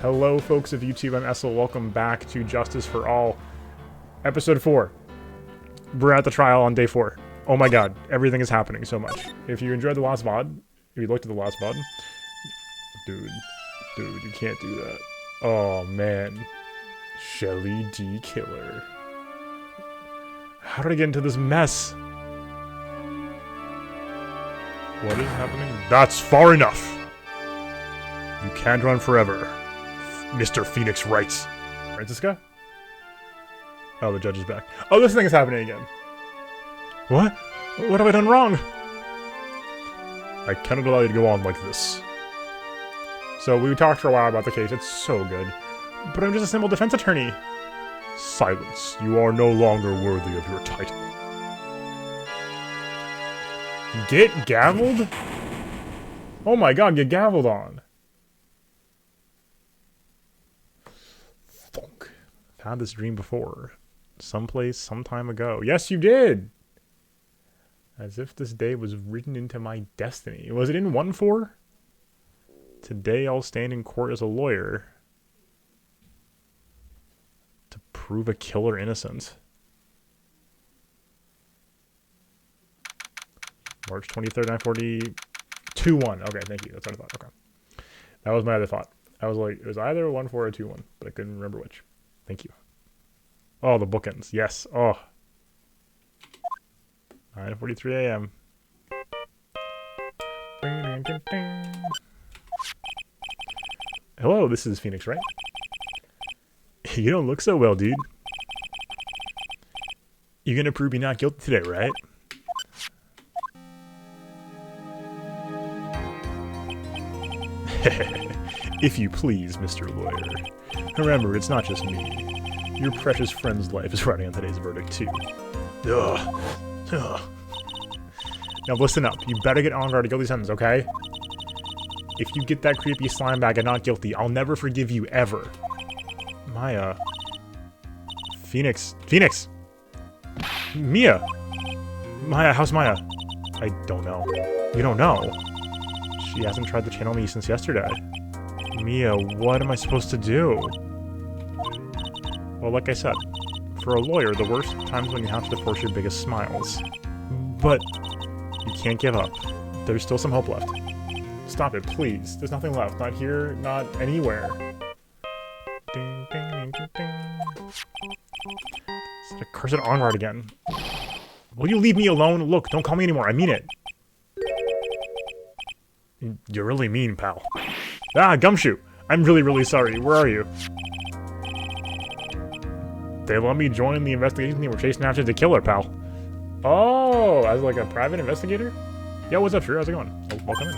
Hello, folks of YouTube. I'm Essel. Welcome back to Justice for All, Episode 4. We're at the trial on day 4. Oh my god, everything is happening so much. If you enjoyed the last VOD, if you looked at the last VOD... Dude, you can't do that. Oh, man. Shelly D. Killer. How did I get into this mess? What is happening? That's far enough! You can't run forever. Mr. Phoenix writes. Francisca? Oh, the judge is back. Oh, this thing is happening again. What? What have I done wrong? I cannot allow you to go on like this. So, we talked for a while about the case. It's so good. But I'm just a simple defense attorney. Silence. You are no longer worthy of your title. Get gavelled? Oh my god, get gavelled on. Funk. I've had this dream before. Someplace, some time ago. Yes, you did! As if this day was written into my destiny. Was it in 1-4? Today I'll stand in court as a lawyer. To prove a killer innocent. March 23rd, 940... 2-1. Okay, thank you. That's what I thought. Okay. That was my other thought. I was like, it was either 1-4 or 2-1, but I couldn't remember which. Thank you. Oh, the bookends. Yes. Oh. 9:43 a.m. Hello, this is Phoenix, right? You don't look so well, dude. You're gonna prove me not guilty today, right? If you please, Mr. Lawyer. Remember, it's not just me. Your precious friend's life is riding on today's verdict, too. Ugh. Ugh. Now listen up. You better get on guard to guilty sentence, okay? If you get that creepy slime bag and not guilty, I'll never forgive you, ever. Maya. Phoenix. Phoenix! Mia! Maya, how's Maya? I don't know. You don't know? She hasn't tried to channel me since yesterday. Mia, what am I supposed to do? Well, like I said, for a lawyer, the worst times when you have to force your biggest smiles. But you can't give up. There's still some hope left. Stop it, please. There's nothing left. Not here, not anywhere. Ding, ding, ding, ding, ding. It's that cursed onward again. Will you leave me alone? Look, don't call me anymore. I mean it. You're really mean, pal. Ah, Gumshoe. I'm really, really sorry. Where are you? They let me join the investigation team. We're chasing after the killer, pal. Oh, as like a private investigator? Yeah, what's up, Drew? How's it going? Oh, welcome in.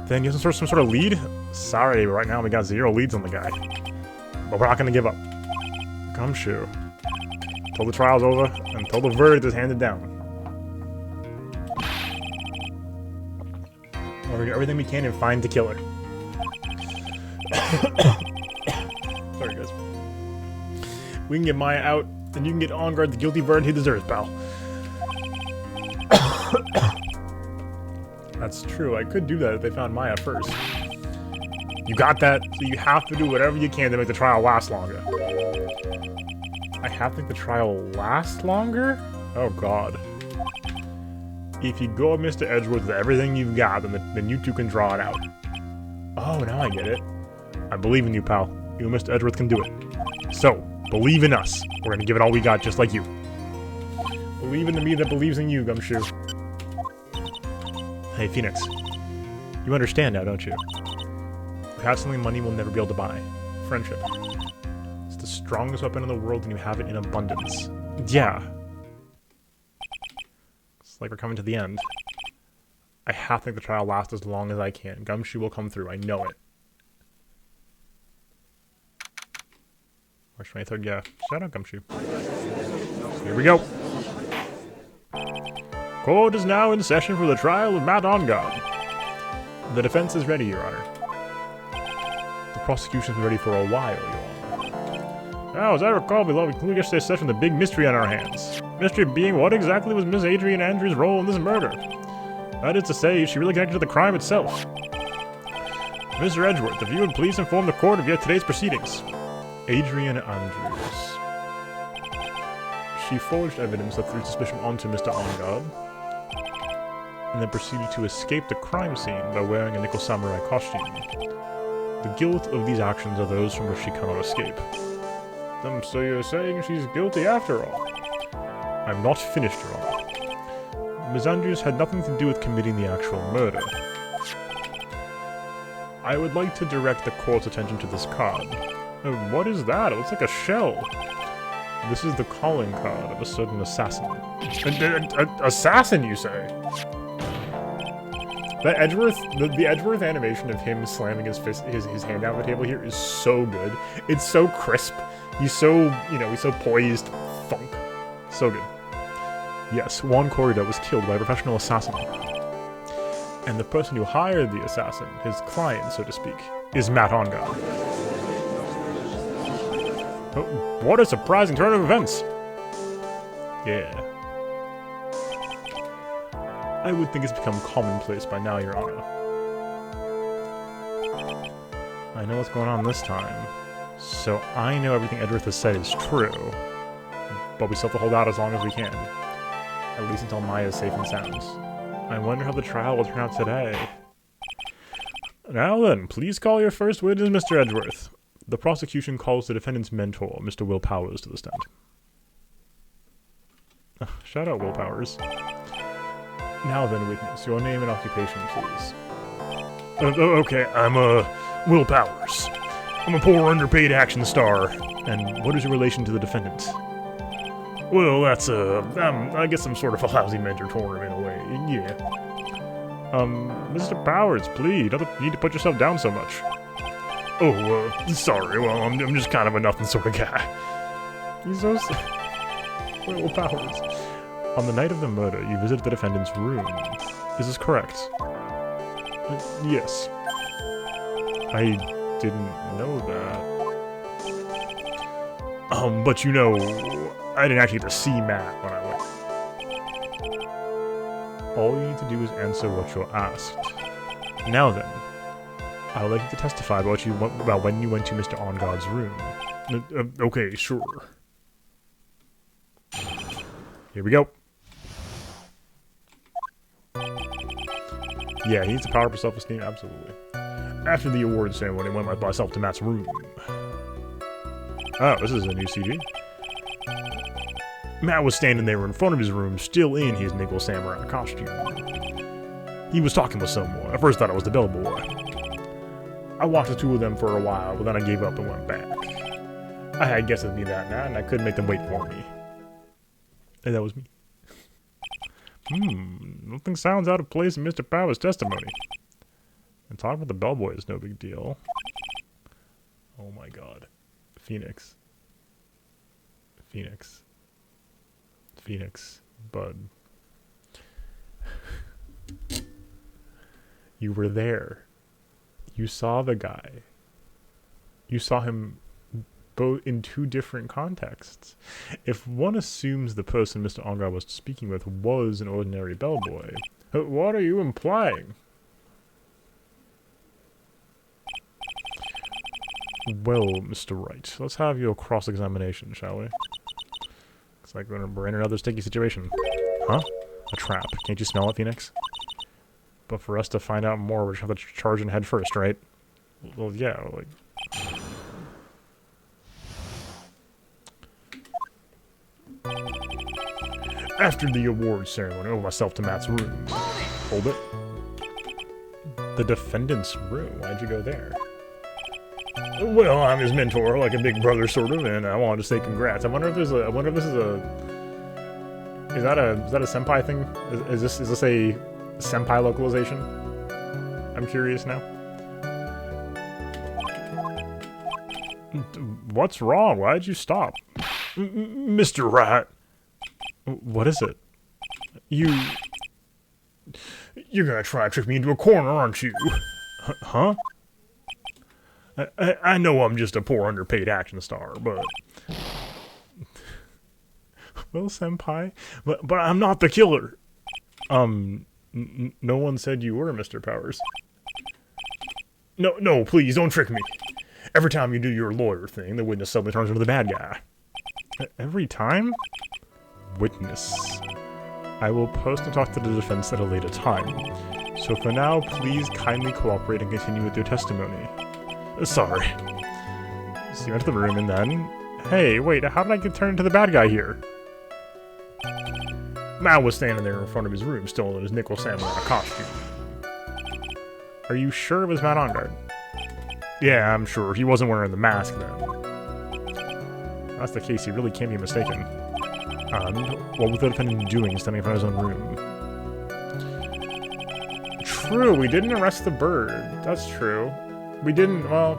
Then you have some sort of lead? Sorry, but right now we got 0 leads on the guy. But we're not gonna give up. Gumshoe. Till the trial's over, until the verdict is handed down. We're gonna do everything we can and find the killer. Sorry, guys. We can get Maya out, and you can get on guard the guilty verdict he deserves, pal. That's true, I could do that if they found Maya first. You got that? So you have to do whatever you can to make the trial last longer. I have to make the trial last longer? Oh god. If you go at Mr. Edgeworth with everything you've got, then you two can draw it out. Oh, now I get it. I believe in you, pal. You and Mr. Edgeworth can do it. So, believe in us. We're gonna give it all we got, just like you. Believe in the me that believes in you, Gumshoe. Hey, Phoenix. You understand now, don't you? You have something money will never be able to buy. Friendship. It's the strongest weapon in the world, and you have it in abundance. Yeah. It's like we're coming to the end. I have to make the trial last as long as I can. Gumshoe will come through. I know it. March 23rd, yeah. Shout out, Gumshoe. Here we go. Court is now in session for the trial of Matt Ongod. The defense is ready, Your Honor. The prosecution's been ready for a while, Your Honor. Now, as I recall, we concluded yesterday's session with a big mystery on our hands. Mystery being, what exactly was Miss Adrian Andrews' role in this murder? That is to say, is she really connected to the crime itself? Mr. Edgeworth, if you would please inform the court of yet today's proceedings. Adrian Andrews. She forged evidence that threw suspicion onto Mr. Angad, and then proceeded to escape the crime scene by wearing a nickel samurai costume. The guilt of these actions are those from which she cannot escape. So you're saying she's guilty after all? I'm not finished, Your Honor. Ms. Andrews had nothing to do with committing the actual murder. I would like to direct the court's attention to this card. What is that? It looks like a shell. This is the calling card of a certain assassin. Assassin, you say? That Edgeworth, the Edgeworth animation of him slamming his hand down the table here is so good. It's so crisp. He's so, he's so poised. Funk. So good. Yes, Juan Corrido was killed by a professional assassin. And the person who hired the assassin, his client, so to speak, is Matt Angad. Oh, what a surprising turn of events! Yeah. I would think it's become commonplace by now, Your Honor. I know what's going on this time, so I know everything Edgeworth has said is true, but we still have to hold out as long as we can. At least until Maya is safe and sound. I wonder how the trial will turn out today. Now then, please call your first witness, Mr. Edgeworth. The prosecution calls the defendant's mentor, Mr. Will Powers, to the stand. Shout out, Will Powers. Now then, witness, your name and occupation, please. Okay, I'm, Will Powers. I'm a poor, underpaid action star. And what is your relation to the defendant? Well, that's, I guess I'm sort of a lousy mentor to him in a way, yeah. Mr. Powers, please, you don't need to put yourself down so much. Oh, sorry, well, I'm just kind of a nothing sort of guy. He's so Will Powers. On the night of the murder, you visited the defendant's room. Is this correct? Yes. I didn't know that. But you know, I didn't actually get to see Matt when I went. All you need to do is answer what you're asked. Now then, I would like you to testify about when you went to Mr. Angad's room. Okay, sure. Here we go. Yeah, he needs to power up his self-esteem, absolutely. After the awards ceremony, I went by myself to Matt's room. Oh, this is a new CD. Matt was standing there in front of his room, still in his nickel samurai costume. He was talking with someone. At first I thought it was the bellboy. I watched the two of them for a while, but then I gave up and went back. I guess it'd be that night, and I couldn't make them wait for me. And that was me. Nothing sounds out of place in Mr. Powers' testimony. And talking with the bellboy is no big deal. Oh my god. Phoenix. Phoenix. Phoenix. Bud. You were there. You saw the guy. You saw him both in two different contexts. If one assumes the person Mr. Angad was speaking with was an ordinary bellboy, what are you implying? Well, Mr. Wright, let's have your cross-examination, shall we? Looks like we're in another sticky situation. Huh? A trap. Can't you smell it, Phoenix? But for us to find out more, we just have to charge in head first, right? Well, yeah, like... After the awards ceremony, I went myself to Matt's room. Hold it. The defendant's room? Why'd you go there? Well, I'm his mentor, like a big brother, sort of, and I wanted to say congrats. I wonder if there's a. I wonder if this is a. Is that a senpai thing? Is this a senpai localization? I'm curious now. What's wrong? Why'd you stop? Mr. Rat. What is it? You're gonna try to trick me into a corner, aren't you? Huh? I know I'm just a poor underpaid action star, but... Well, senpai, but I'm not the killer. No one said you were, Mr. Powers. No, no, please, don't trick me. Every time you do your lawyer thing, the witness suddenly turns into the bad guy. Every time? Witness. I will post and talk to the defense at a later time. So for now, please kindly cooperate and continue with your testimony. Sorry. So you enter the room and then... Hey, wait, how did I get turned into the bad guy here? Matt was standing there in front of his room, still in his nickel samurai costume. Are you sure it was Matt on guard? Yeah, I'm sure. He wasn't wearing the mask then. If that's the case, he really can't be mistaken. What was the defendant doing standing in front of his own room? True, we didn't arrest the bird. That's true. We didn't, well...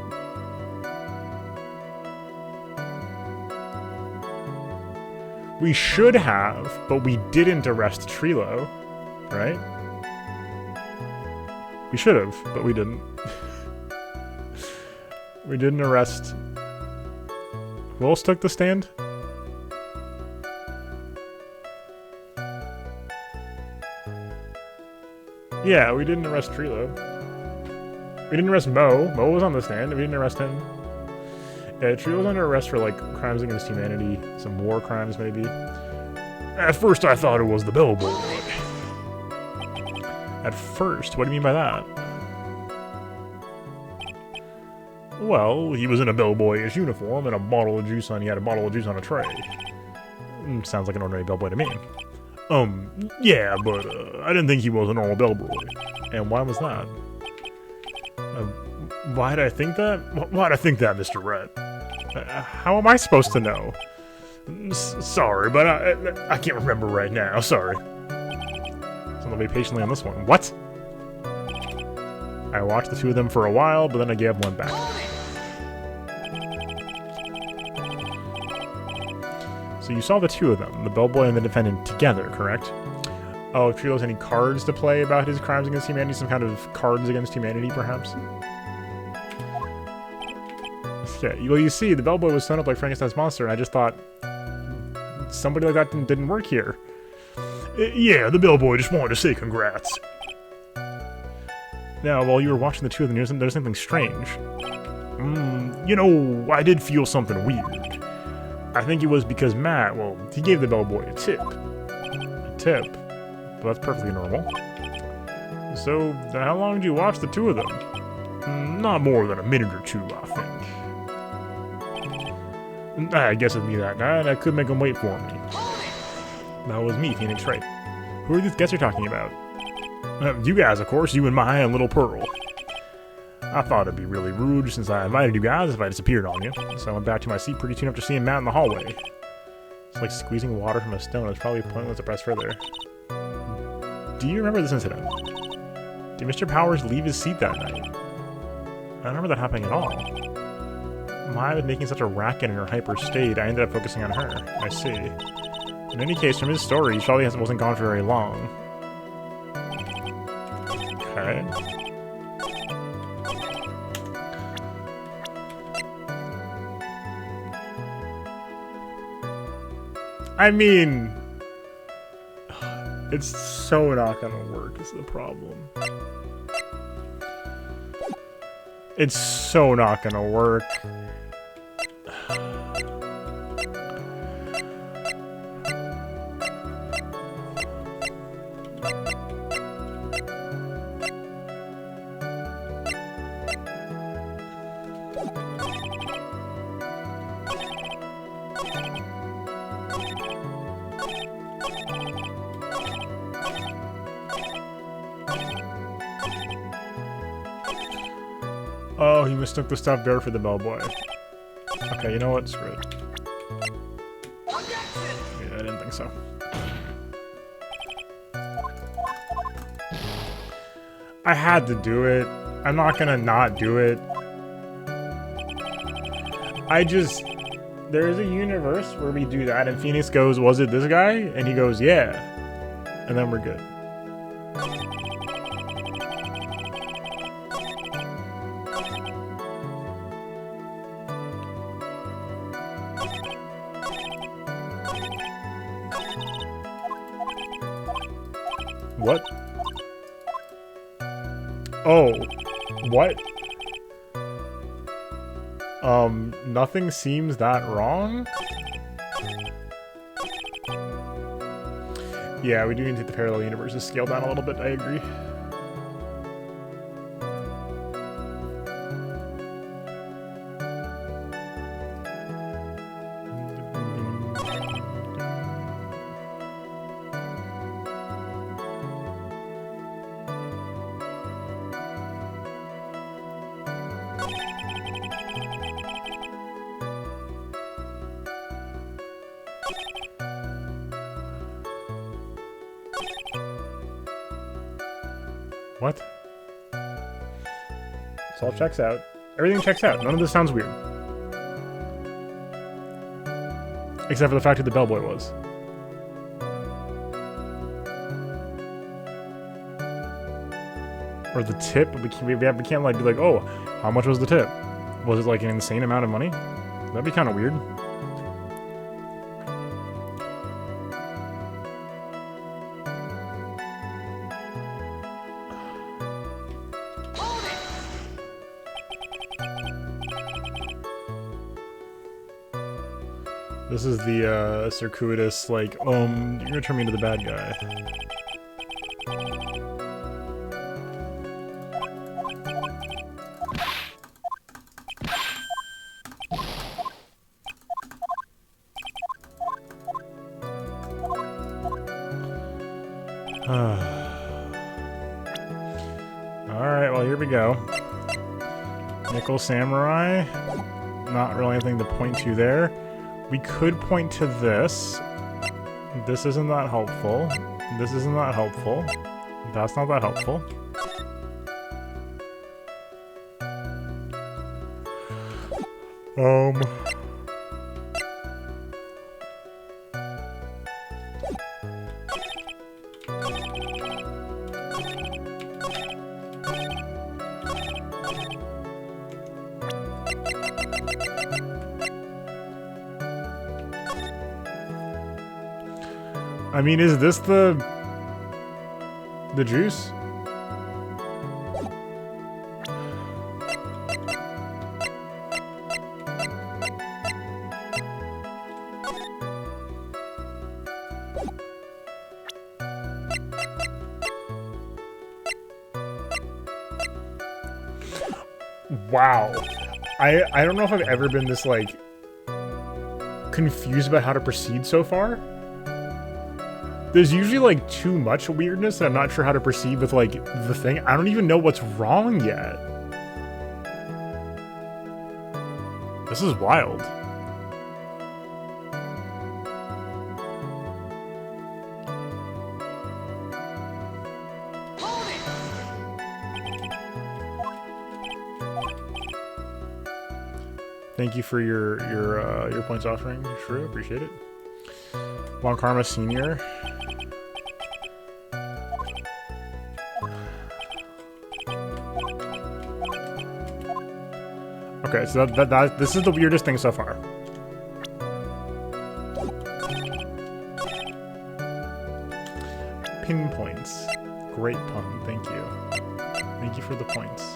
We should have, but we didn't arrest Trilo, right? We should have, but we didn't. We didn't arrest... Who else took the stand? Yeah, we didn't arrest Trilo. We didn't arrest Mo. Mo was on the stand. We didn't arrest him. Yeah, Trilo was under arrest for, like, crimes against humanity. Some war crimes, maybe. At first, I thought it was the bellboy. At first? What do you mean by that? Well, he was in a bellboyish uniform and a bottle of juice on... He had a bottle of juice on a tray. Sounds like an ordinary bellboy to me. Yeah, but I didn't think he was a normal bellboy. And why was that? Why did I think that? Why did I think that, Mr. Rhett? How am I supposed to know? Sorry, but I can't remember right now. Sorry. So I'll be patiently on this one. What? I watched the two of them for a while, but then I gave one back. So you saw the two of them, the bellboy and the defendant, together, correct? Oh, if Trilo has any cards to play about his crimes against humanity, some kind of cards against humanity, perhaps? Yeah, well, you see, the bellboy was sewn up like Frankenstein's monster, and I just thought, somebody like that didn't work here. Yeah, the bellboy just wanted to say congrats. Now, while you were watching the two of them, there's something strange. You know, I did feel something weird. I think it was because Matt, well, he gave the bellboy a tip. A tip? Well, that's perfectly normal. So, how long did you watch the two of them? Not more than a minute or two, I think. I guess it'd be that night. I could make them wait for me. That was me, Phoenix Wright. Who are these guests you're talking about? You guys, of course. You and Maya and Little Pearl. I thought it'd be really rude since I invited you guys if I disappeared on you. So I went back to my seat pretty soon after seeing Matt in the hallway. It's like squeezing water from a stone. It's probably pointless to press further. Do you remember this incident? Did Mr. Powers leave his seat that night? I don't remember that happening at all. Maya was making such a racket in her hyper state, I ended up focusing on her. I see. In any case, from his story, he probably wasn't gone for very long. Okay. I mean... It's so not gonna work, is the problem. It's so not gonna work. Oh, he mistook the stuffed bear for the bellboy. Okay, you know what? Screw it. Yeah, I didn't think so. I had to do it. I'm not gonna not do it. There is a universe where we do that, and Phoenix goes, was it this guy? And he goes, yeah. And then we're good. What? Oh. What? Nothing seems that wrong. Yeah, we do need to take the parallel universes scale down a little bit, I agree. What? This all checks out. Everything checks out. None of this sounds weird. Except for the fact that the bellboy was. Or the tip. We can't like be like, oh, how much was the tip? Was it like an insane amount of money? That'd be kind of weird. This is the circuitous, like, you're gonna turn me into the bad guy. Alright, well, here we go. Nickel Samurai. Not really anything to point to there. We could point to this. This isn't that helpful. This isn't that helpful. That's not that helpful. I mean, is this the juice? Wow. I don't know if I've ever been this, like, confused about how to proceed so far. There's usually, like, too much weirdness, and I'm not sure how to proceed with, like, the thing. I don't even know what's wrong yet. This is wild. Thank you for your points offering, Shrew. Appreciate it. Long Karma Senior. Okay, so this is the weirdest thing so far. Pinpoints. Great pun, thank you. Thank you for the points.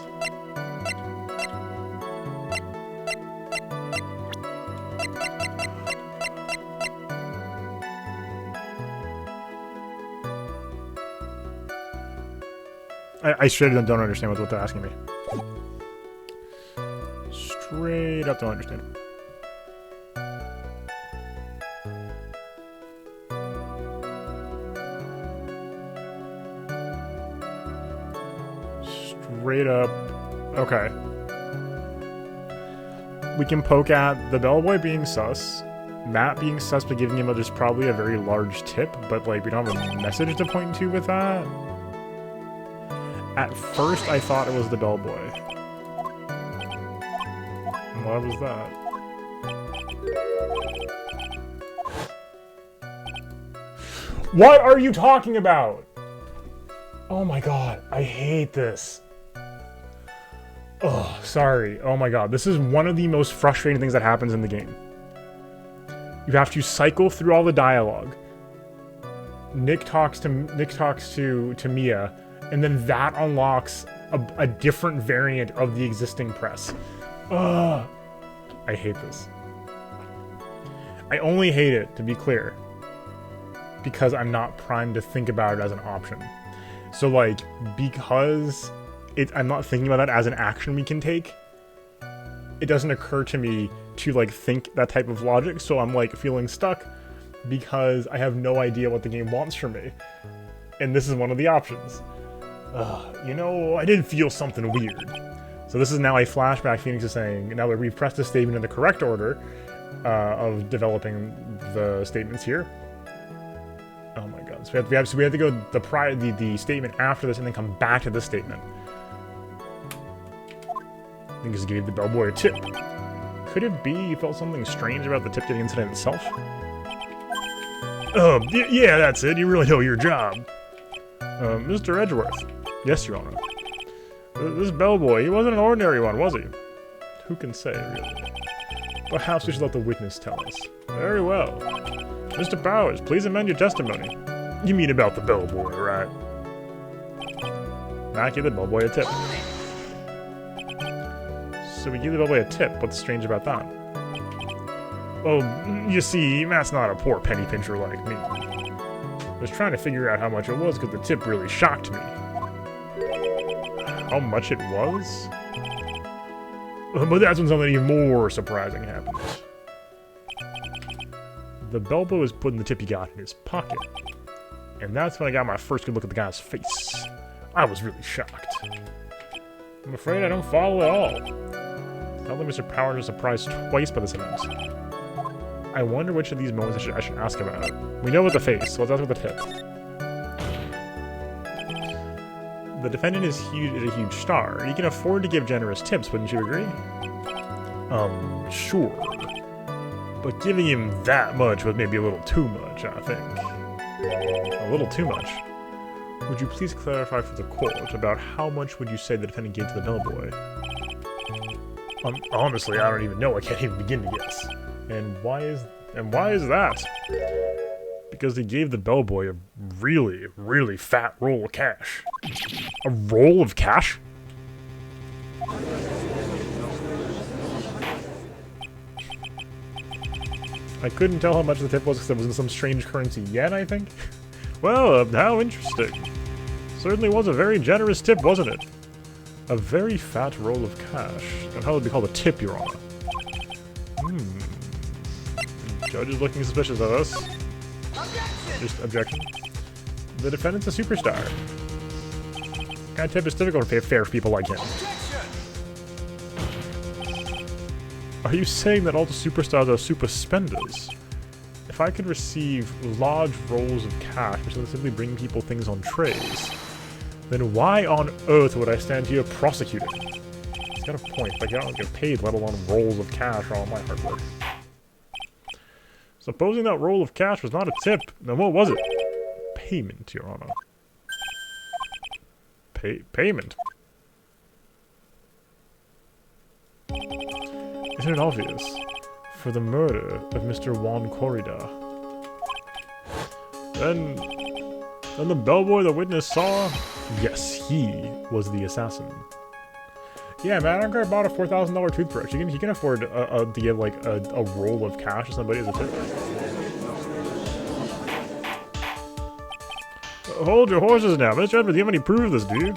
I straight up don't understand what they're asking me. Straight up don't understand. Straight up. Okay. We can poke at the bellboy being sus, Matt being sus but giving him just probably a very large tip, but like we don't have a message to point to with that. At first I thought it was the bellboy. What was that? What are you talking about? Oh my god, I hate this. Oh, sorry. Oh my god, this is one of the most frustrating things that happens in the game. You have to cycle through all the dialogue. Nick talks to Mia, and then that unlocks a different variant of the existing press. Ugh. I hate this. I only hate it, to be clear, because I'm not primed to think about it as an option. So, like, because I'm not thinking about that as an action we can take, it doesn't occur to me to, like, think that type of logic, so I'm, like, feeling stuck because I have no idea what the game wants from me. And this is one of the options. You know, I did feel something weird. So this is now a flashback. Phoenix is saying, now that we've pressed the statement in the correct order of developing the statements here. Oh my god. So we have to go the statement after this and then come back to the statement. I think just gave the bellboy a tip. Could it be you felt something strange about the tip-getting incident itself? Yeah, that's it. You really know your job. Mr. Edgeworth. Yes, Your Honor. This bellboy, he wasn't an ordinary one, was he? Who can say, really? Perhaps we should let the witness tell us. Very well. Mr. Powers, please amend your testimony. You mean about the bellboy, right? Now give the bellboy a tip. So we give the bellboy a tip. What's strange about that? Well, you see, Matt's not a poor penny pincher like me. I was trying to figure out how much it was because the tip really shocked me. How much it was? But that's when something even more surprising happened. The bellboy was putting the tip he got in his pocket. And that's when I got my first good look at the guy's face. I was really shocked. I'm afraid I don't follow at all. Tell them Mr. Powers was surprised twice by this event. I wonder which of these moments I should ask about. We know about the face, so let's ask about the tip. The defendant is a huge star. He can afford to give generous tips, wouldn't you agree? Sure. But giving him that much was maybe a little too much, I think. A little too much. Would you please clarify for the court about how much would you say the defendant gave to the bellboy? Honestly, I don't even know. I can't even begin to guess. And why is that? Because they gave the bellboy a really, really fat roll of cash. A roll of cash? I couldn't tell how much the tip was because it was in some strange currency yen, I think? Well, how interesting. Certainly was a very generous tip, wasn't it? A very fat roll of cash. And how would it be called a tip, Your Honor? The judge is looking suspicious of us. Just objection. The defendant's a superstar. That kind of tip is difficult to pay fair for people like him. Are you saying that all the superstars are super spenders? If I could receive large rolls of cash which would simply bring people things on trays, then why on earth would I stand here prosecuting? He's got a point, but I don't get paid, let alone rolls of cash for all my hard work. Supposing that roll of cash was not a tip, then what was it? Payment, Your Honor. Payment? Isn't it obvious? For the murder of Mr. Juan Corrida. Then the bellboy the witness saw? Yes, he was the assassin. Yeah, man, I bought a $4,000 toothbrush. He can afford to give, like, a roll of cash to somebody as a tip. Hold your horses now. Mr. Edward, do you have any proof of this, dude?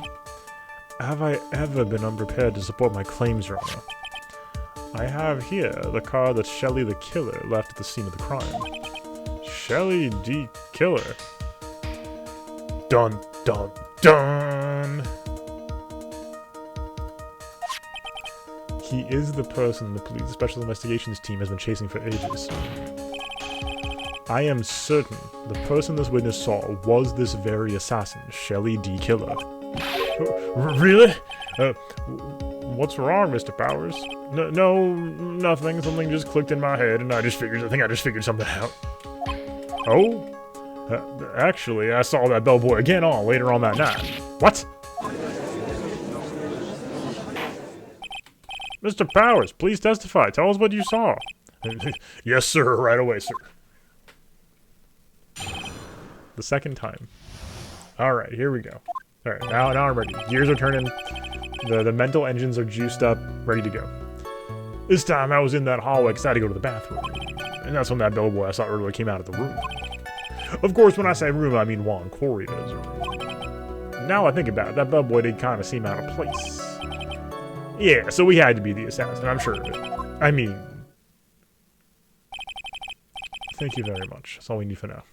Have I ever been unprepared to support my claims, Your Honor? I have here the car that Shelley the Killer left at the scene of the crime. Shelley D. Killer. Dun, dun, dun! He is the person the police special investigations team has been chasing for ages. I am certain the person this witness saw was this very assassin, Shelley D. Killer. Really? What's wrong, Mr. Powers? No, nothing. Something just clicked in my head, and I think I just figured something out. Oh? Actually, I saw that bellboy again later on that night. What? Mr. Powers, please testify. Tell us what you saw. Yes, sir. Right away, sir. The second time. Alright, here we go. Alright, now I'm ready. Gears are turning. The mental engines are juiced up, ready to go. This time I was in that hallway because I had to go to the bathroom. And that's when that bellboy I saw earlier came out of the room. Of course, when I say room, I mean Juan Corrida's room. Now I think about it, that bellboy did kind of seem out of place. Yeah, so we had to be the assassin, I'm sure of it. I mean... Thank you very much. That's all we need for now.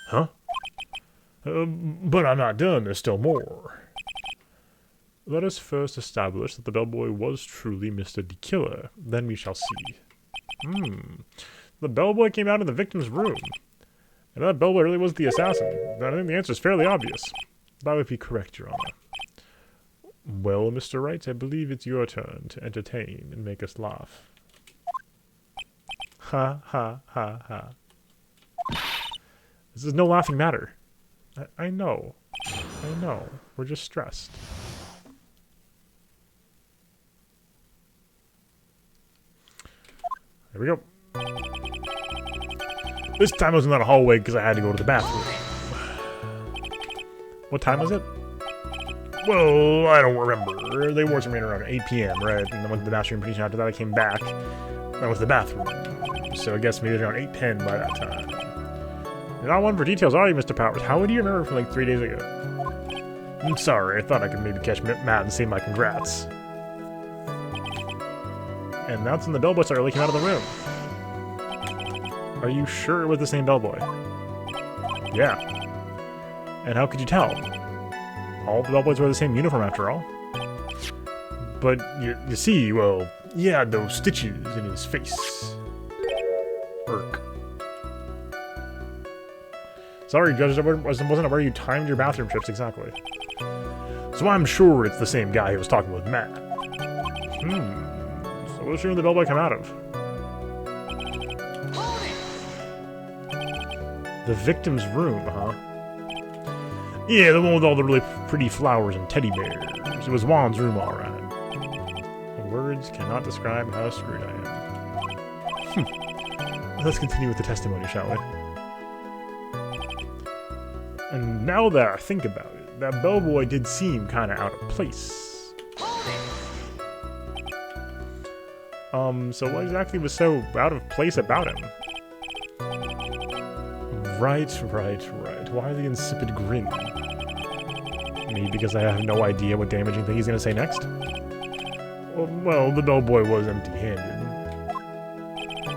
Huh? But I'm not done. There's still more. Let us first establish that the bellboy was truly Mr. the Killer. Then we shall see. The bellboy came out of the victim's room. And that bellboy really was the assassin. I think the answer is fairly obvious. That would be correct, Your Honor. Well, Mr. Wright, I believe it's your turn to entertain and make us laugh. Ha, ha, ha, ha. This is no laughing matter. I know. I know. We're just stressed. There we go. This time I was in that hallway because I had to go to the bathroom. What time was it? Well, I don't remember. They wore some rain around 8 p.m., right? And I went to the bathroom pretty soon after that. I came back. I went to the bathroom. So I guess maybe it was around 8:10 by that time. You're not one for details, are you, Mr. Powers? How would you remember from like 3 days ago? I'm sorry. I thought I could maybe catch Matt and say my congrats. And that's when the bellboy started leaking out of the room. Are you sure it was the same bellboy? Yeah. And how could you tell? All the bellboys wear the same uniform after all. But you see, well, he had those stitches in his face. Irk. Sorry, Judge, I wasn't aware you timed your bathroom trips exactly. So I'm sure it's the same guy who was talking with Matt. So which room did the bellboy come out of? The victim's room, huh? Yeah, the one with all the really pretty flowers and teddy bears. It was Juan's room, alright. Words cannot describe how screwed I am. Let's continue with the testimony, shall we? And now that I think about it, that bellboy did seem kind of out of place. So what exactly was so out of place about him? Right. Why the insipid grin? Maybe because I have no idea what damaging thing he's gonna say next? Well, the bellboy was empty-handed.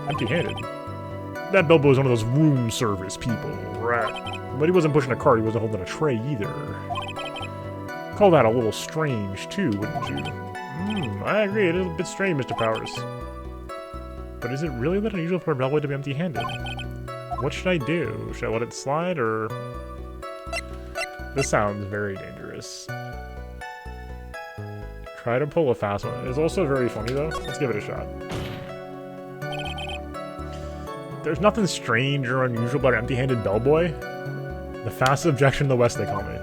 Empty-handed? That bellboy was one of those room service people, right? But he wasn't pushing a cart, he wasn't holding a tray either. Call that a little strange, too, wouldn't you? I agree, it is a bit strange, Mr. Powers. But is it really that unusual for a bellboy to be empty-handed? What should I do? Should I let it slide, or... This sounds very dangerous. Try to pull a fast one. It's also very funny, though. Let's give it a shot. There's nothing strange or unusual about an empty-handed bellboy. The fastest objection in the West, they call me.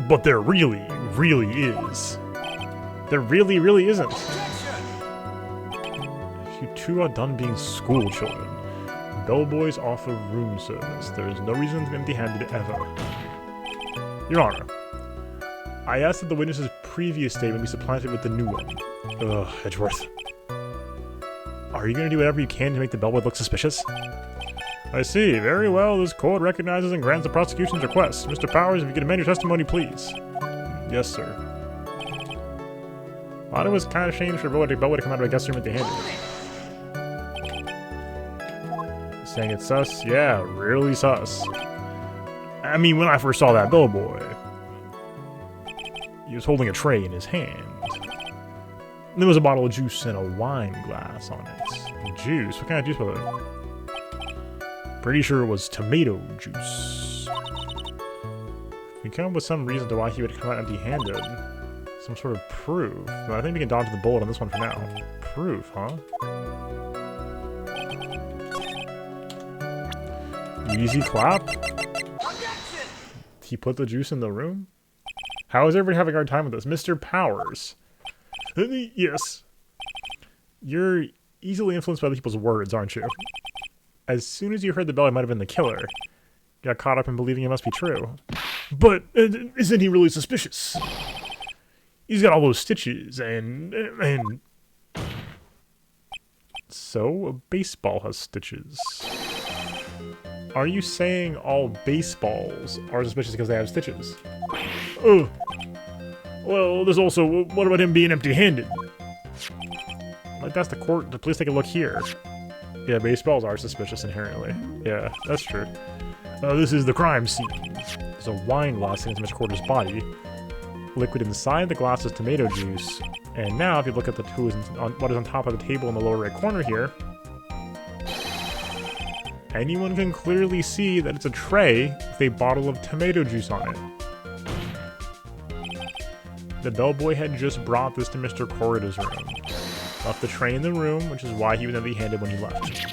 But there really is. There really isn't. You two are done being school children. Bellboys offer room service. There is no reason to be empty-handed ever. Your Honor, I asked that the witness's previous statement be supplanted with the new one. Ugh, Edgeworth. Are you going to do whatever you can to make the bellboy look suspicious? I see. Very well. This court recognizes and grants the prosecution's request. Mr. Powers, if you could amend your testimony, please. Yes, sir. I thought it was kind of strange for the bellboy to come out of a guest room empty-handed. Saying it's sus? Yeah, really sus. I mean, when I first saw that bellboy, he was holding a tray in his hand. And there was a bottle of juice and a wine glass on it. Juice? What kind of juice was it? Pretty sure it was tomato juice. We come up with some reason to why he would come out empty-handed. Some sort of proof. But I think we can dodge the bullet on this one for now. Proof, huh? Easy clap? He put the juice in the room? How is everybody having a hard time with this? Mr. Powers. Yes. You're easily influenced by other people's words, aren't you? As soon as you heard the bell, I might have been the killer. You got caught up in believing it must be true. But isn't he really suspicious? He's got all those stitches and... So, a baseball has stitches. Are you saying all baseballs are suspicious because they have stitches? Oh. Well, there's also, what about him being empty-handed? Like, that's the court. Please take a look here. Yeah, baseballs are suspicious inherently. Yeah, that's true. This is the crime scene. There's a wine glass against Mr. Quarter's body. Liquid inside the glass is tomato juice. And now, if you look at what is on top of the table in the lower right corner here, anyone can clearly see that it's a tray with a bottle of tomato juice on it. The bellboy had just brought this to Mr. Corrida's room. Left the tray in the room, which is why he was empty-handed when he left.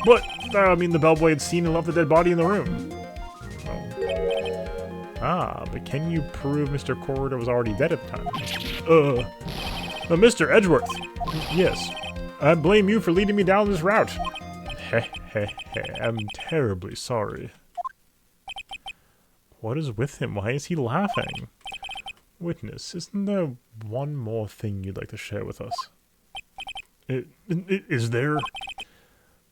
But, I mean, the bellboy had seen and left the dead body in the room. Ah, but can you prove Mr. Corrida was already dead at the time? Mr. Edgeworth! Yes, I blame you for leading me down this route. I'm terribly sorry. What is with him? Why is he laughing? Witness, isn't there one more thing you'd like to share with us? Is there?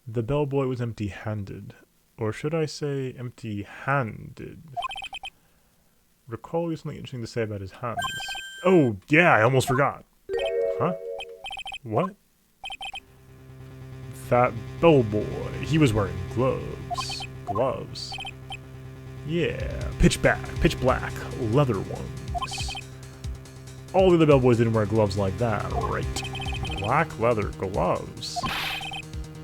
The bellboy was empty-handed. Or should I say empty-handed? Recall you have something interesting to say about his hands. Oh, yeah, I almost forgot. Huh? What? That bellboy. He was wearing gloves. Gloves? Yeah, pitch black, leather ones. All the other bellboys didn't wear gloves like that, right? Black leather gloves.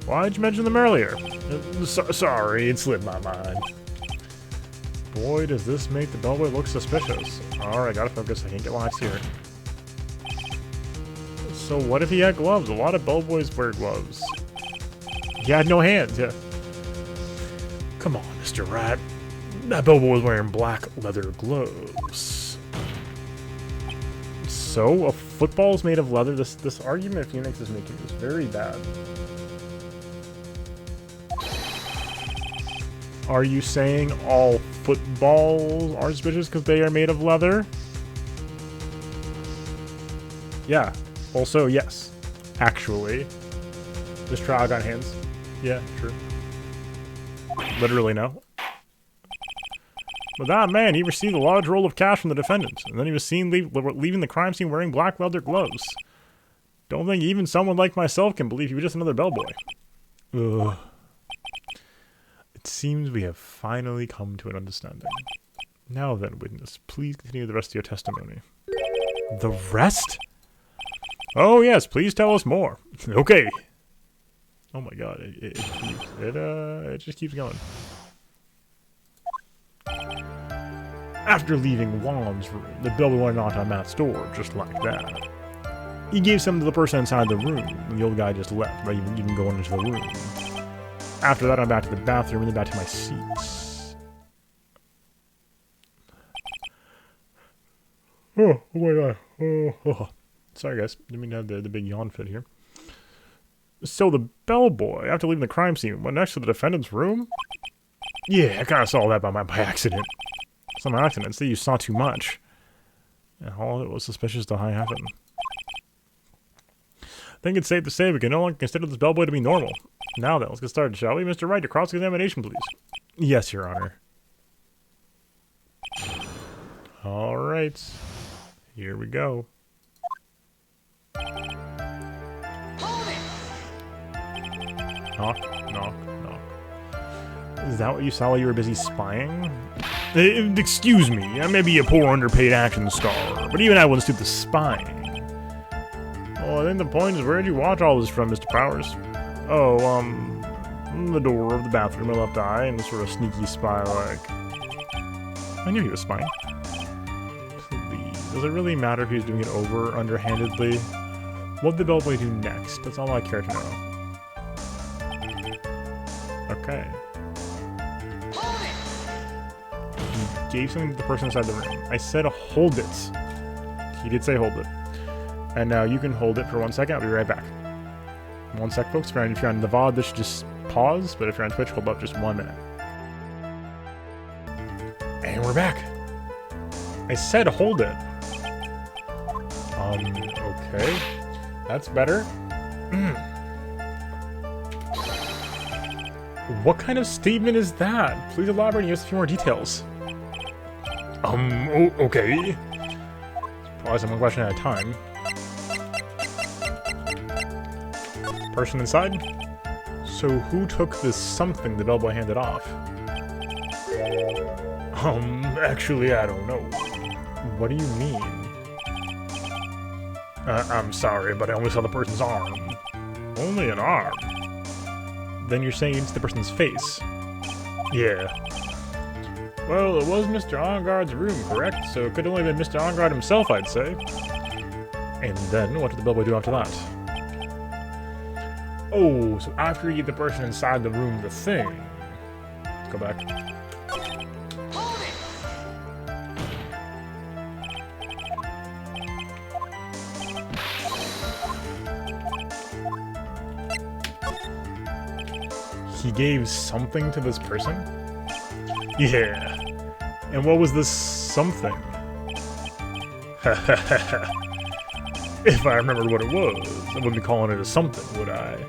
Why'd you mention them earlier? Sorry, it slipped my mind. Boy, does this make the bellboy look suspicious. Alright, gotta focus, I can't get lost here. So what if he had gloves? A lot of bellboys wear gloves. He had no hands, yeah. Come on, Mr. Rat. That bellboy was wearing black leather gloves. So, a football is made of leather? This argument Phoenix is making is very bad. Are you saying all footballs are suspicious because they are made of leather? Yeah. Also, yes. Actually. This trial got hands. Yeah, true. Literally no. But that man, he received a large roll of cash from the defendant, and then he was seen leaving the crime scene wearing black leather gloves. Don't think even someone like myself can believe he was just another bellboy. Ugh. It seems we have finally come to an understanding. Now then, witness, please continue the rest of your testimony. The rest? Oh yes, please tell us more. Okay. Oh my god, it just keeps going. After leaving Juan's room, the bellboy went knocked on Matt's door, just like that. He gave some to the person inside the room, and the old guy just left, not even going into the room. After that, I'm back to the bathroom, and then back to my seats. Oh my god. Oh. Sorry guys, didn't mean to have the big yawn fit here. So the bellboy, after leaving the crime scene, went next to the defendant's room? Yeah, I kind of saw that by accident. Some accidents that you saw too much. And all of it was suspicious to high heaven. I think it's safe to say we can no longer consider this bellboy to be normal. Now then, let's get started, shall we? Mr. Wright, to cross-examination, please. Yes, Your Honor. Alright. Here we go. Knock, knock, knock. Is that what you saw while you were busy spying? Excuse me, I may be a poor underpaid action star, but even I wouldn't stoop to spying. Well, I think the point is, where did you watch all this from, Mr. Powers? Oh, the door of the bathroom, my left eye, and the sort of sneaky spy-like. I knew he was spying. Please, does it really matter if he's doing it over underhandedly? What did the bellboy do next? That's all I care to know. Okay. He gave something to the person inside the room. I said hold it. He did say hold it. And now you can hold it for 1 second. I'll be right back. 1 sec, folks. If you're on the VOD, this should just pause. But if you're on Twitch, hold up just 1 minute. And we're back. I said hold it. Okay. That's better. What kind of statement is that? Please elaborate and give us a few more details. Okay. Pause on one question at a time. Person inside? So who took this something the bellboy handed off? Actually, I don't know. What do you mean? I'm sorry, but I only saw the person's arm. Only an arm? Then you're saying it's the person's face? Yeah. Well, it was Mr. Engarde's room, correct? So it could only have been Mr. Engarde himself, I'd say. And then, what did the bellboy do after that? Oh, so after you get the person inside the room the thing. Let's go back. He gave something to this person? Yeah. And what was this something? If I remembered what it was, I wouldn't be calling it a something, would I?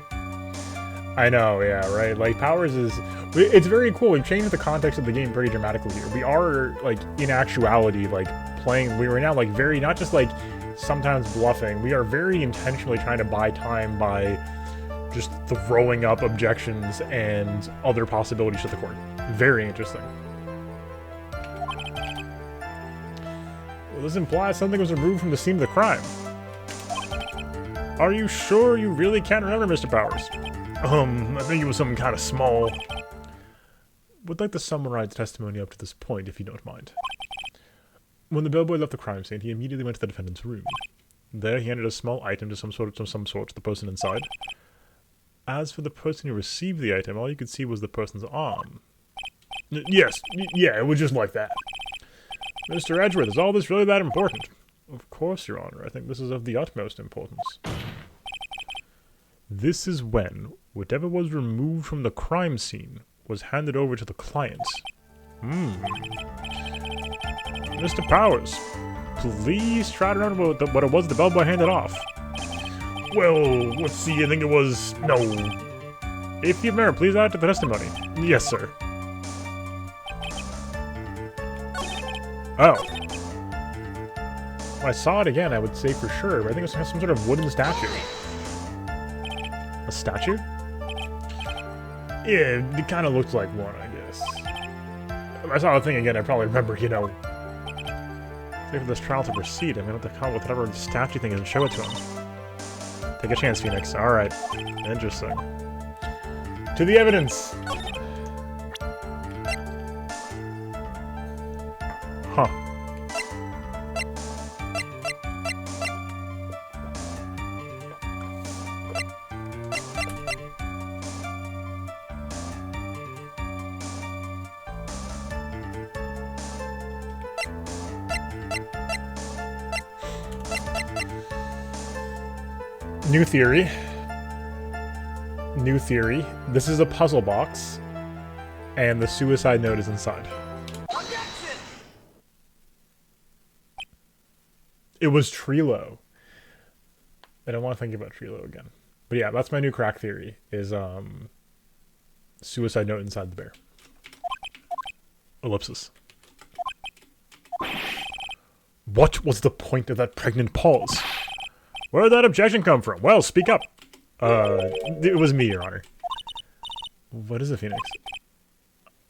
I know, yeah, right? Like, Powers is... It's very cool. We've changed the context of the game pretty dramatically here. We are, like, in actuality, like, playing... We are now, like, very... Not just, like, sometimes bluffing. We are very intentionally trying to buy time by just throwing up objections and other possibilities to the court. Very interesting. Well, this implies something was removed from the scene of the crime. Are you sure you really can't remember, Mr. Powers? I think it was something kind of small. Would like to summarize testimony up to this point, if you don't mind. When the bellboy left the crime scene, he immediately went to the defendant's room. There, he handed a small item to some sort to the person inside. As for the person who received the item, all you could see was the person's arm. Yes, yeah, it was just like that. Mr. Edgeworth, is all this really that important? Of course, Your Honor. I think this is of the utmost importance. This is when whatever was removed from the crime scene was handed over to the client. Mr. Powers, please try to remember what it was the bellboy handed off. Well, let's see, I think it was... No. If you remember, please add to the testimony. Yes, sir. Oh. If I saw it again, I would say for sure, but I think it was some sort of wooden statue. A statue? Yeah, it kind of looked like one, I guess. If I saw the thing again, I'd probably remember, you know... Wait for this trial to proceed. I'm gonna have to come with whatever the statue thing is and show it to him. Take a chance, Phoenix. Alright. Interesting. To the evidence! Huh. New theory. New theory. This is a puzzle box, and the suicide note is inside. It was Trilo. I don't want to think about Trilo again. But yeah, that's my new crack theory, is suicide note inside the bear. Ellipsis. What was the point of that pregnant pause? Where did that objection come from? Well, speak up. It was me, Your Honor. What is it, Phoenix?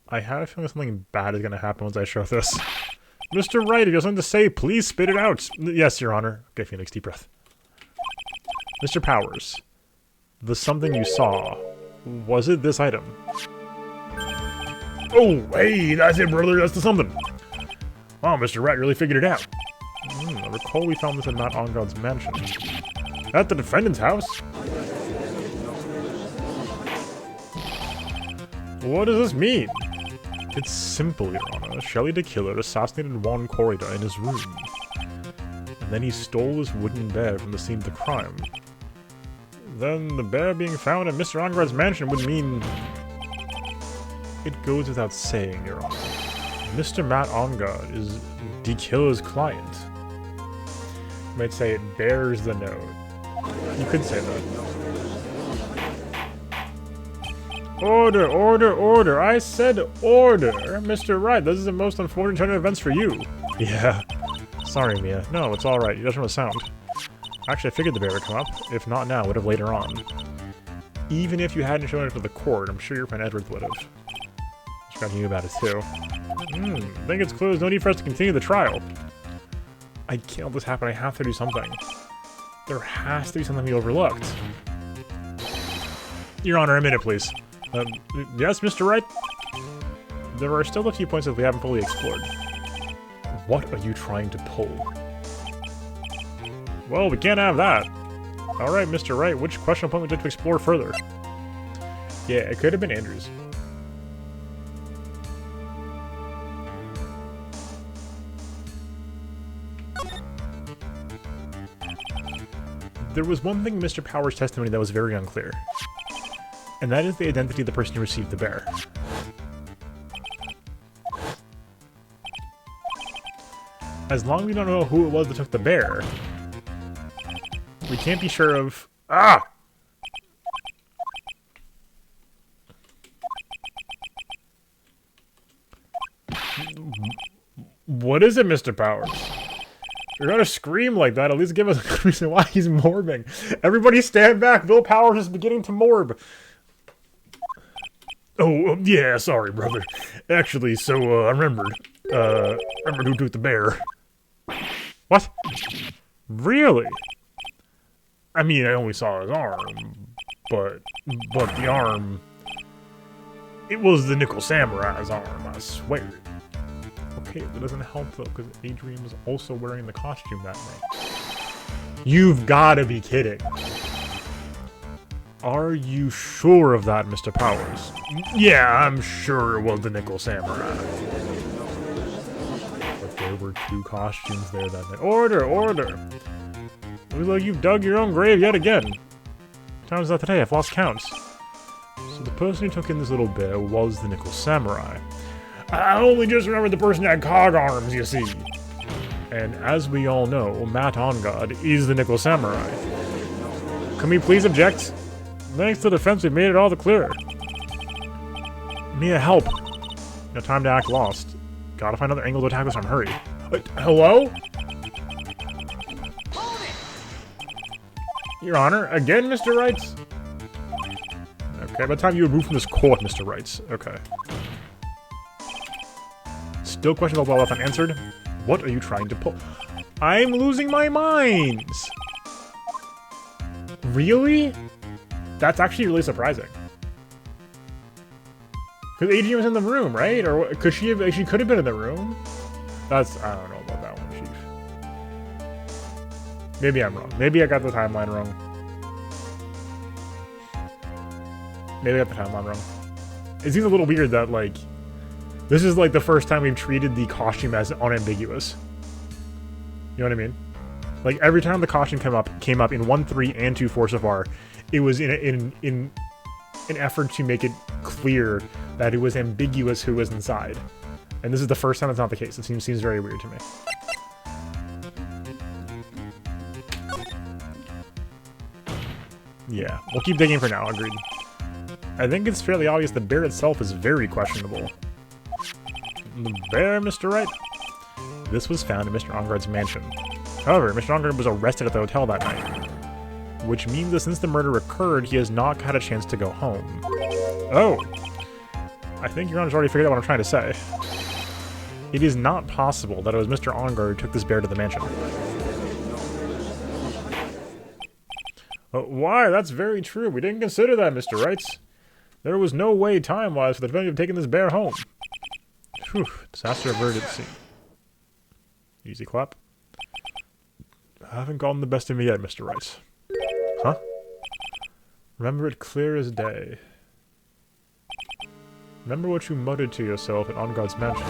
I have a feeling something bad is going to happen once I show this. Mr. Wright, if you have something to say, please spit it out. Yes, Your Honor. Okay, Phoenix, deep breath. Mr. Powers, the something you saw, was it this item? Oh, hey, that's it, brother. That's the something. Wow, Mr. Wright really figured it out. I recall we found this in Matt Engarde's mansion. At the defendant's house? What does this mean? It's simple, Your Honor. Shelley the killer assassinated Juan Corrida in his room. And then he stole this wooden bear from the scene of the crime. Then the bear being found at Mr. Engarde's mansion would mean... It goes without saying, Your Honor. Mr. Matt Engarde is the killer's client. might say it bears the note. You could say that. Order, order, order. I said order. Mr. Wright, this is the most unfortunate turn of events for you. Yeah. Sorry, Mia. No, it's alright. You just want to sound. Actually, I figured the bear would come up. If not now, would have later on. Even if you hadn't shown it to the court, I'm sure your friend Edward would have. Just got to you about it, too. I think it's closed. No need for us to continue the trial. I can't let this happen. I have to do something. There has to be something we overlooked. Your Honor, a minute, please. Yes, Mr. Wright? There are still a few points that we haven't fully explored. What are you trying to pull? Well, we can't have that. Alright, Mr. Wright, which questionable point would you like to explore further? Yeah, it could have been Andrew's. There was one thing in Mr. Power's testimony that was very unclear. And that is the identity of the person who received the bear. As long as we don't know who it was that took the bear, we can't be sure of... Ah! What is it, Mr. Powers? You're gonna scream like that, at least give us a reason why he's morbing. Everybody stand back, Bill Powers is beginning to morb. Oh, yeah, sorry, brother. Actually, so, I remembered who took the bear. What? Really? I mean, I only saw his arm, but the arm... It was the Nickel Samurai's arm, I swear. Okay, that doesn't help, though, because Adrian was also wearing the costume that night. You've gotta be kidding. Are you sure of that, Mr. Powers? Yeah, I'm sure it was the Nickel Samurai. But there were two costumes there that night. Order, order! Looks like you've dug your own grave yet again. What time is that today? I've lost counts. So the person who took in this little bear was the Nickel Samurai. I only just remembered the person had cog arms, you see. And as we all know, Matt On God is the Nickel Samurai. Can we please object? Thanks to the defense, we've made it all the clearer. Mia, help! No time to act lost. Gotta find another angle to attack this. Hurry. Hello? Your Honor, again, Mr. Wrights? Okay, by the time you were moved from this court, Mr. Wrights. Okay. Still questionable while left unanswered. What are you trying to pull? I'm losing my mind! Really? That's actually really surprising. Because Adrian was in the room, right? Or could she have? She could have been in the room. That's, I don't know about that one, Chief. Maybe I'm wrong. Maybe I got the timeline wrong. Maybe I got the timeline wrong. It seems a little weird that, like, this is like the first time we've treated the costume as unambiguous. You know what I mean? Like, every time the costume came up in 1.3 and 2.4 so far, it was in an effort to make it clear that it was ambiguous who was inside. And this is the first time it's not the case. It seems very weird to me. Yeah, we'll keep digging for now, agreed. I think it's fairly obvious the bear itself is very questionable. The bear, Mr. Wright? This was found in Mr. Ongard's mansion. However, Mr. Ongard was arrested at the hotel that night. Which means that since the murder occurred, he has not had a chance to go home. Oh! I think Your Honor's already figured out what I'm trying to say. It is not possible that it was Mr. Ongard who took this bear to the mansion. Why? That's very true. We didn't consider that, Mr. Wrights. There was no way, time-wise, for the defendant to have taken this bear home. Whew. Disaster averted scene. Easy clap. I haven't gotten the best of me yet, Mr. Wrights. Huh? Remember it clear as day. Remember what you muttered to yourself at On Guard's mansion.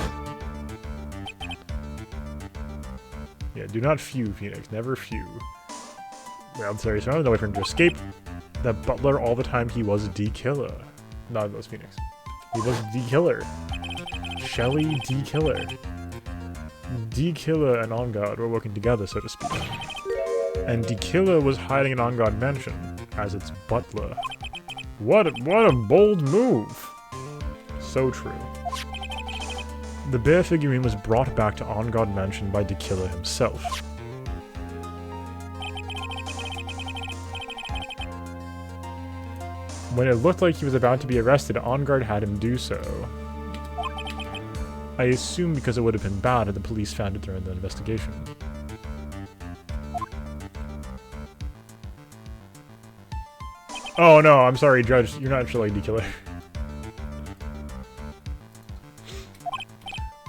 Yeah, do not few, Phoenix. Never few. Well, sorry, so no way for him to escape. That butler all the time he was D-Killer. Not those Phoenix. He was D-Killer. Shelly D-Killer. D-Killer and On Guard were working together, so to speak. And the killer was hiding in On Guard Mansion as its butler. What a bold move! So true. The bear figurine was brought back to On Guard Mansion by the killer himself. When it looked like he was about to be arrested, On Guard had him do so. I assume because it would have been bad if the police found it during the investigation. Oh no, I'm sorry, Judge. You're not actually the killer.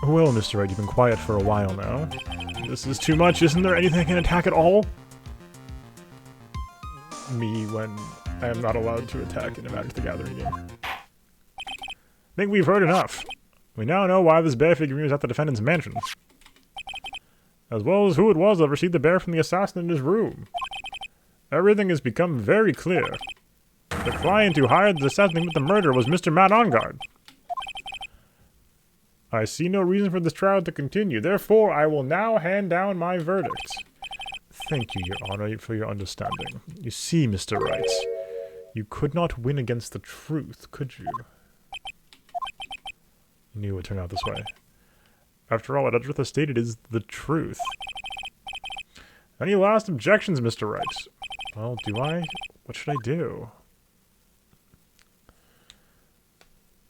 Well, Mr. Wright, you've been quiet for a while now. This is too much. Isn't there anything I can attack at all? Me, when I am not allowed to attack in a Magic the Gathering game. I think we've heard enough. We now know why this bear figurine was at the defendant's mansion. As well as who it was that received the bear from the assassin in his room. Everything has become very clear. The client who hired the assassin with the murder was Mr. Matt Onguard. I see no reason for this trial to continue, therefore I will now hand down my verdict. Thank you, Your Honor, for your understanding. You see, Mr. Wright, you could not win against the truth, could you? You knew it would turn out this way. After all, what Edgeworth has stated is the truth. Any last objections, Mr. Wright? Well, do I? What should I do?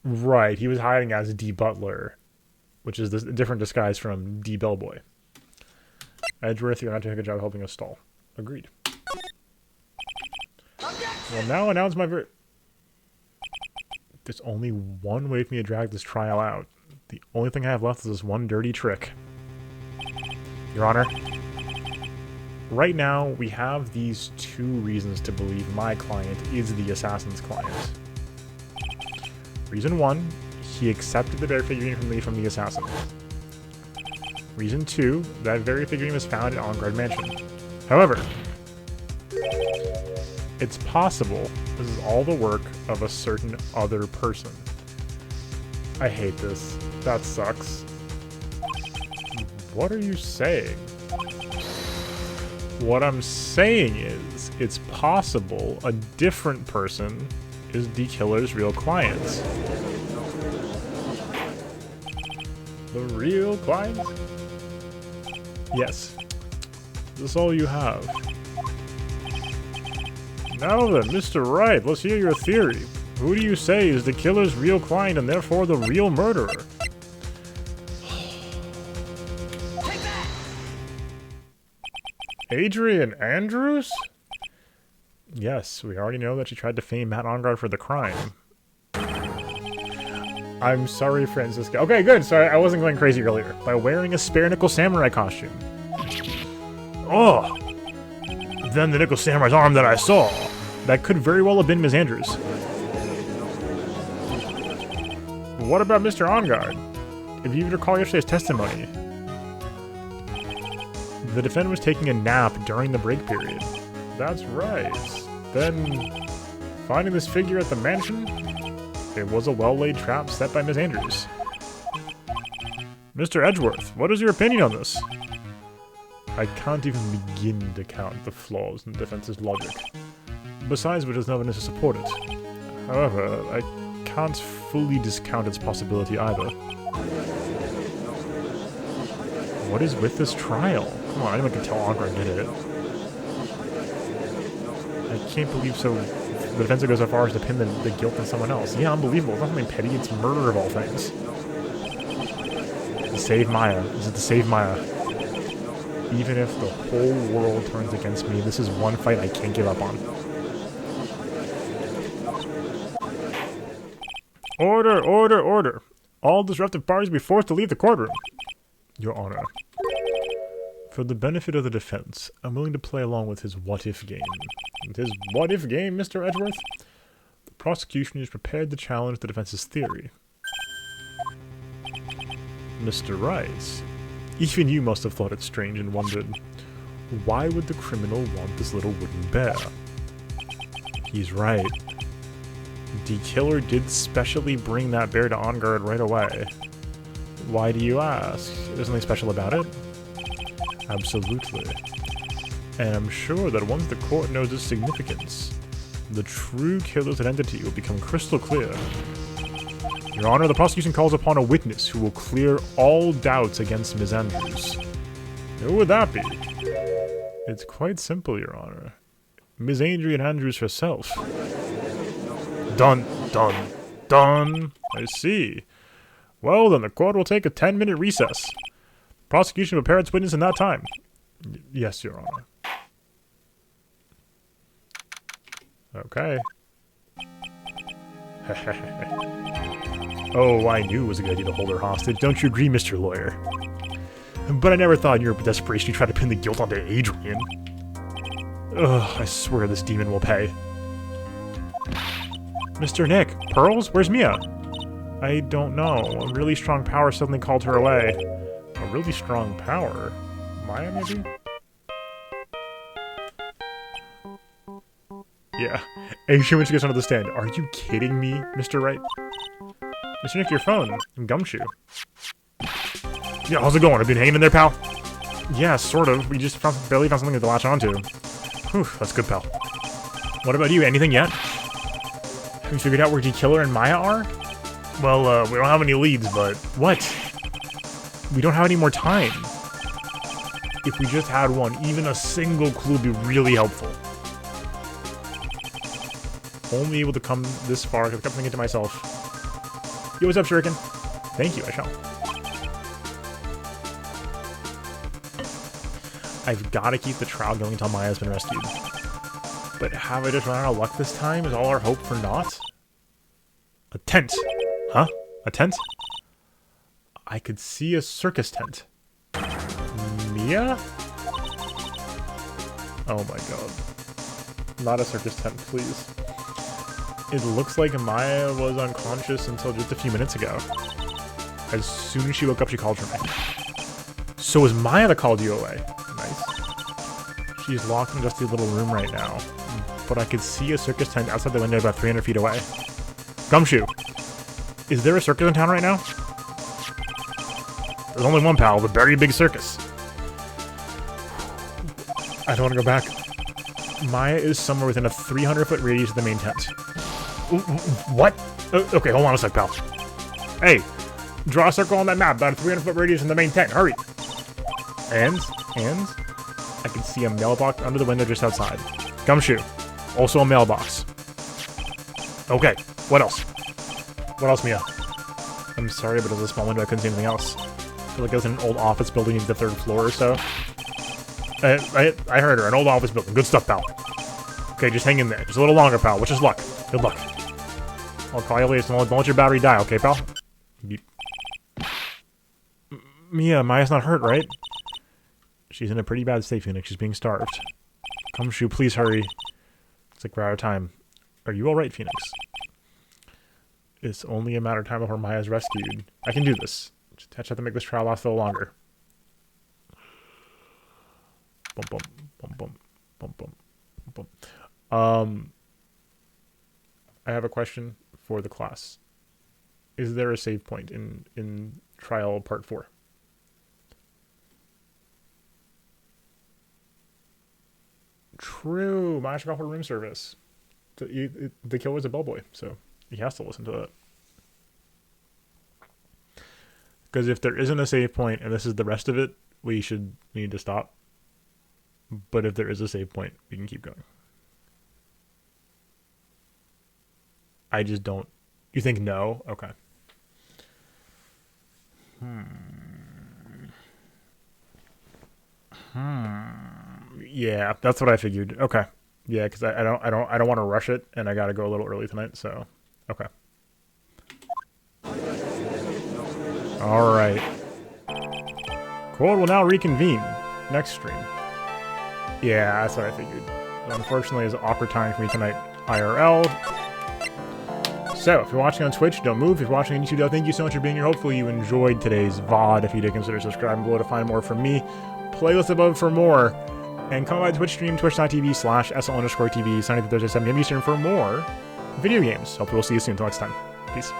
Right, he was hiding as D. Butler, which is a different disguise from D. Bellboy. Edgeworth, you're not doing a good job helping us stall. Agreed. Well, now announce my There's only one way for me to drag this trial out. The only thing I have left is this one dirty trick. Your Honor, right now we have these two reasons to believe my client is the assassin's client. Reason 1, he accepted the bear figurine from the assassin. Reason 2, that very figurine was found at On Guard Mansion. However, it's possible this is all the work of a certain other person. I hate this. That sucks. What are you saying? What I'm saying is, it's possible a different person is the killer's real client. The real client? Yes. Is this all you have? Now then, Mr. Wright, let's hear your theory. Who do you say is the killer's real client and therefore the real murderer? Adrian Andrews? Yes, we already know that she tried to fame Matt Onguard for the crime. I'm sorry, Francisca. Okay, good. Sorry, I wasn't going crazy earlier. By wearing a spare Nickel Samurai costume. Oh! Then the Nickel Samurai's arm that I saw. That could very well have been Ms. Andrews. What about Mr. Onguard? If you recall yesterday's testimony, the defendant was taking a nap during the break period. That's right. Then, finding this figure at the mansion, it was a well-laid trap set by Ms. Andrews. Mr. Edgeworth, what is your opinion on this? I can't even begin to count the flaws in the defense's logic. Besides which, there's no evidence to support it. However, I can't fully discount its possibility either. What is with this trial? Come on, anyone can tell Onguard did it. I can't believe so. The defense goes so far as to pin the guilt on someone else. Yeah, unbelievable. It's not something petty, it's murder of all things. To save Maya. This is to save Maya. Even if the whole world turns against me, this is one fight I can't give up on. Order, order, order. All disruptive parties be forced to leave the courtroom. Your Honor. For the benefit of the defense, I'm willing to play along with his what-if game. With his what-if game, Mr. Edgeworth? The prosecution is prepared to challenge the defense's theory. Mr. Rice, even you must have thought it strange and wondered, why would the criminal want this little wooden bear? He's right. The killer did specially bring that bear to Onguard right away. Why do you ask? There's nothing special about it? Absolutely. And I'm sure that once the court knows its significance, the true killer's identity will become crystal clear. Your Honor, the prosecution calls upon a witness who will clear all doubts against Ms. Andrews. Who would that be? It's quite simple, Your Honor. Ms. Adrian Andrews herself. Dun, dun, dun. I see. Well, then the court will take a 10-minute recess. Prosecution will prepare its witness in that time. Yes, Your Honor. Okay. Oh, I knew it was a good idea to hold her hostage. Don't you agree, Mr. Lawyer? But I never thought in your desperation you tried to pin the guilt onto Adrian. Ugh, I swear this demon will pay. Mr. Nick, Pearls? Where's Mia? I don't know. A really strong power suddenly called her away. A really strong power? Maya, maybe? Yeah. Adrian when she gets onto the stand. Are you kidding me, Mr. Wright? Mr. Nick, your phone. Gumshoe. Yeah, how's it going? Have you been hanging in there, pal? Yeah, sort of. We just barely found something to latch onto. Whew, that's good, pal. What about you? Anything yet? Have you figured out where D-Killer and Maya are? Well, we don't have any leads, but... What? We don't have any more time. If we just had one, even a single clue would be really helpful. Only able to come this far, because I kept thinking to myself, yo, what's up, Shuriken? Thank you, I shall. I've got to keep the trial going until Maya's been rescued. But have I just run out of luck this time? Is all our hope for naught? A tent. Huh? A tent? I could see a circus tent. Mia? Oh my god. Not a circus tent, please. It looks like Maya was unconscious until just a few minutes ago. As soon as she woke up, she called for me. So was Maya that called you away? Nice. She's locked in just a little room right now. But I could see a circus tent outside the window about 300 feet away. Gumshoe, is there a circus in town right now? There's only one, pal, the very big circus. I don't want to go back. Maya is somewhere within a 300-foot radius of the main tent. What? Okay, hold on a sec, pal. Hey, draw a circle on that map about a 300-foot radius in the main tent. Hurry. And I can see a mailbox under the window just outside. Gumshoe, also a mailbox. Okay, what else? What else, Mia? I'm sorry, but it was a small window. I couldn't see anything else. I feel like it was in an old office building in the 3rd floor or so. I heard her. An old office building. Good stuff, pal. Okay, just hang in there. Just a little longer, pal. Wish us luck. Good luck. I'll call you later. Don't let your battery die, okay, pal? Beep. Mia, Maya's not hurt, right? She's in a pretty bad state, Phoenix. She's being starved. Gumshoe, please hurry. It's like we're out of time. Are you alright, Phoenix? It's only a matter of time before Maya's rescued. I can do this. Just have to make this trial last a little longer. Bum, bum, bum, bum, bum, bum, bum. I have a question for the class. Is there a save point in trial part 4? True. Maya should offer room service. The killer's a bellboy, so he has to listen to that. Because if there isn't a save point and this is the rest of it, we need to stop. But if there is a save point, we can keep going. I just don't... You think no? Okay. Yeah, that's what I figured. Okay. Yeah, because I don't want to rush it, and I got to go a little early tonight, so... Okay. Alright. Court will now reconvene. Next stream. Yeah, that's what I figured. Unfortunately, it's an awkward time for me tonight, IRL. So, if you're watching on Twitch, don't move. If you're watching on YouTube, though, thank you so much for being here. Hopefully you enjoyed today's VOD. If you did, consider subscribing below to find more from me. Playlist above for more. And come by the Twitch stream, twitch.tv/SL_TV, Sunday through Thursday, 7 p.m. Eastern for more video games. Hopefully we'll see you soon. Until next time. Peace.